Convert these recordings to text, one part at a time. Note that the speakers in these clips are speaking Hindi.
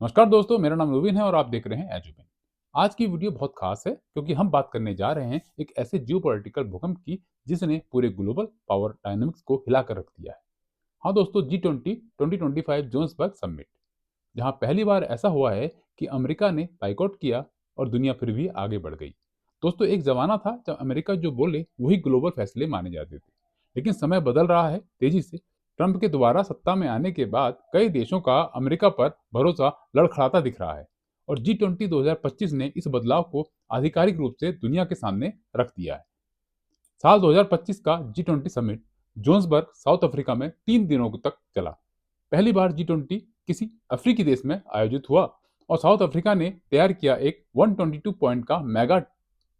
नमस्कार दोस्तों, मेरा नाम नवीन है और आप देख रहे हैं एजुबिन। आज की वीडियो बहुत खास है क्योंकि हम बात करने जा रहे हैं एक ऐसे जियोपॉलिटिकल भूकंप की जिसने पूरे ग्लोबल पावर डायनामिक्स को हिला कर रख दिया है। हाँ दोस्तों, G20 2025 जोन्सबर्ग समिट, जहां पहली बार ऐसा हुआ है कि अमेरिका ने बाइकआउट किया और दुनिया फिर भी आगे बढ़ गई। दोस्तों, एक जमाना था जब अमेरिका जो बोले वही ग्लोबल फैसले माने जाते थे, लेकिन समय बदल रहा है तेजी से। ट्रंप के दोबारा सत्ता में आने के बाद कई देशों का अमेरिका पर भरोसा लड़खड़ाता दिख रहा है और G20 2025 ने इस बदलाव को आधिकारिक रूप से दुनिया के सामने रख दिया है। साल 2025 का G20 समिट जोन्सबर्ग साउथ अफ्रीका में 3 दिनों तक चला। पहली बार G20 किसी अफ्रीकी देश में आयोजित हुआ और साउथ अफ्रीका ने तैयार किया एक 122 पॉइंट का मेगा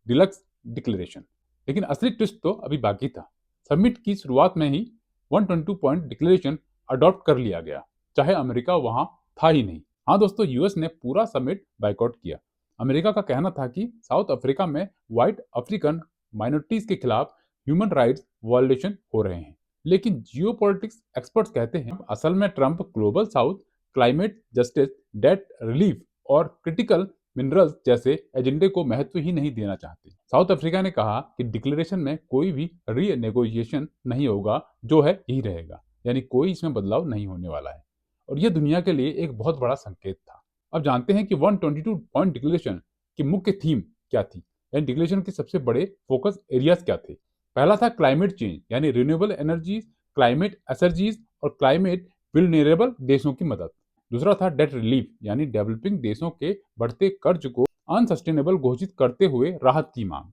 डिलक्स डिक्लेरेशन। लेकिन असली ट्विस्ट तो अभी बाकी था। समिट की शुरुआत में ही 122 पॉइंट डिक्लेरेशन अडॉप्ट कर लिया गया, चाहे अमेरिका वहां था ही नहीं। हाँ दोस्तों, यूएस ने पूरा समिट बाइकआउट किया। अमेरिका का कहना था कि साउथ अफ्रीका में व्हाइट अफ्रीकन माइनॉरिटीज के खिलाफ ह्यूमन राइट्स वायलेशन हो रहे हैं। लेकिन जियोपॉलिटिक्स एक्सपर्ट्स कहते हैं असल में Trump global south, climate justice, debt relief और क्रिटिकल मिनरल्स जैसे एजेंडे को महत्व ही नहीं देना चाहते। साउथ अफ्रीका ने कहा कि डिक्लेरेशन में कोई भी रीनेगोशिएशन नहीं होगा, जो है यही रहेगा, यानी कोई इसमें बदलाव नहीं होने वाला है। और यह दुनिया के लिए एक बहुत बड़ा संकेत था। अब जानते हैं कि 122 पॉइंट डिक्लेरेशन की मुख्य थीम क्या थी, यानी डिक्लेरेशन के सबसे बड़े फोकस एरियाज क्या थे। पहला था क्लाइमेट चेंज, यानी रिन्यूएबल एनर्जीज, क्लाइमेट एसर्जीज और क्लाइमेट विल्नरेबल देशों की मदद। दूसरा था डेट रिलीफ, यानी डेवलपिंग देशों के बढ़ते कर्ज को अनसस्टेनेबल घोषित करते हुए राहत की मांग।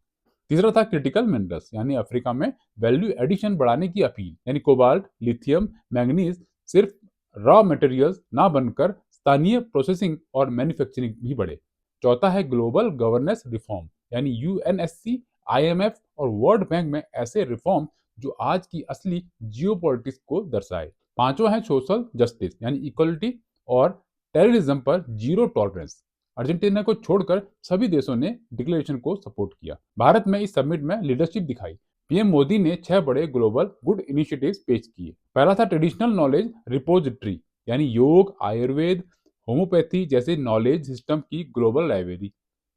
तीसरा था क्रिटिकल मिनरल्स, यानी अफ्रीका में वैल्यू एडिशन बढ़ाने की अपील, यानी कोबाल्ट, लिथियम, मैंगनीज सिर्फ रॉ मटेरियल्स ना बनकर स्थानीय प्रोसेसिंग और मैन्युफैक्चरिंग भी बढ़े। चौथा है ग्लोबल गवर्नेंस रिफॉर्म, यानी यूएनएससी, आईएमएफ और वर्ल्ड बैंक में ऐसे रिफॉर्म जो आज की असली जियोपॉलिटिक्स को दर्शाए। पांचवा है सोशल जस्टिस, यानी इक्वलिटी और टेररिज्म पर जीरो टॉलरेंस। अर्जेंटीना को छोड़कर सभी देशों ने डिक्लेरेशन को सपोर्ट किया। भारत में इस समिट में लीडरशिप दिखाई। पीएम मोदी ने 6 बड़े ग्लोबल गुड इनिशिएटिव्स पेश किए। पहला था ट्रेडिशनल नॉलेज रिपोजिटरी, यानी योग, आयुर्वेद, होम्योपैथी जैसे नॉलेज सिस्टम की ग्लोबल लाइब्रेरी।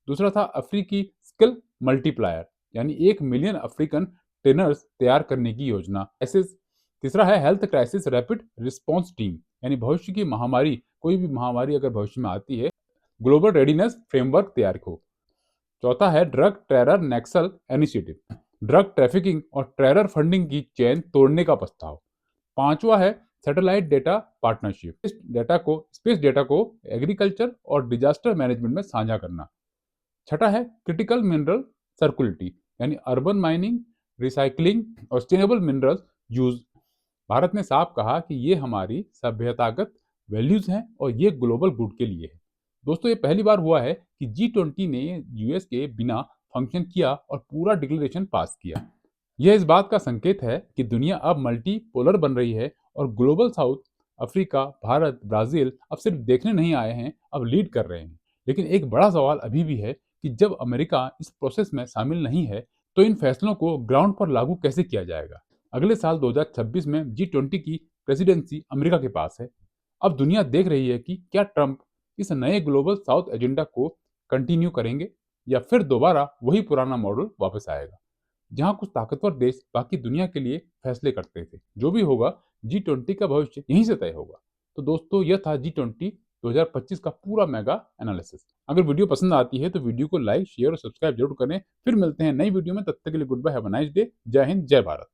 दूसरा था अफ्रीकी स्किल मल्टीप्लायर, यानी 1 मिलियन अफ्रीकन ट्रेनर्स तैयार करने की योजना। ऐसे तीसरा है health crisis rapid response team, यानी भविष्य की महामारी, कोई भी महामारी अगर भविष्य में आती है, ग्लोबल रेडीनेस फ्रेमवर्क तैयार हो। चौथा है drug terror Naxal initiative, drug trafficking और टेरर फंडिंग की चेन तोड़ने का प्रस्ताव। पांचवा है सैटेलाइट डेटा पार्टनरशिप, इस डेटा को स्पेस डेटा को एग्रीकल्चर और डिजास्टर मैनेजमेंट में साझा करना। छठा है क्रिटिकल मिनरल सर्कुलिटी, यानी अर्बन माइनिंग, रिसाइकलिंग और सस्टेनेबल मिनरल यूज। भारत ने साफ कहा कि ये हमारी सभ्यतागत वैल्यूज हैं और ये ग्लोबल गुड के लिए है। दोस्तों, ये पहली बार हुआ है कि G20 ने यूएस के बिना फंक्शन किया और पूरा डिक्लेरेशन पास किया। यह इस बात का संकेत है कि दुनिया अब मल्टी पोलर बन रही है और global south, Africa, Bharat, Brazil अब सिर्फ देखने नहीं आए हैं, अब लीड कर रहे हैं। लेकिन एक बड़ा सवाल अभी भी है कि जब अमेरिका इस प्रोसेस में शामिल नहीं है तो इन फैसलों को ग्राउंड पर लागू कैसे किया जाएगा। अगले साल 2026 में G20 की प्रेसिडेंसी अमेरिका के पास है। अब दुनिया देख रही है कि क्या ट्रंप इस नए ग्लोबल साउथ एजेंडा को कंटिन्यू करेंगे या फिर दोबारा वही पुराना मॉडल वापस आएगा, जहां कुछ ताकतवर देश बाकी दुनिया के लिए फैसले करते थे। जो भी होगा, G20 का भविष्य यहीं से तय होगा। तो दोस्तों, यह था G20 2025 का पूरा मेगा एनालिसिस। अगर वीडियो पसंद आती है तो वीडियो को लाइक, शेयर और सब्सक्राइब जरूर करें। फिर मिलते हैं नई वीडियो में, तब तक के लिए good bye, have a nice day. जय हिंद, जय भारत।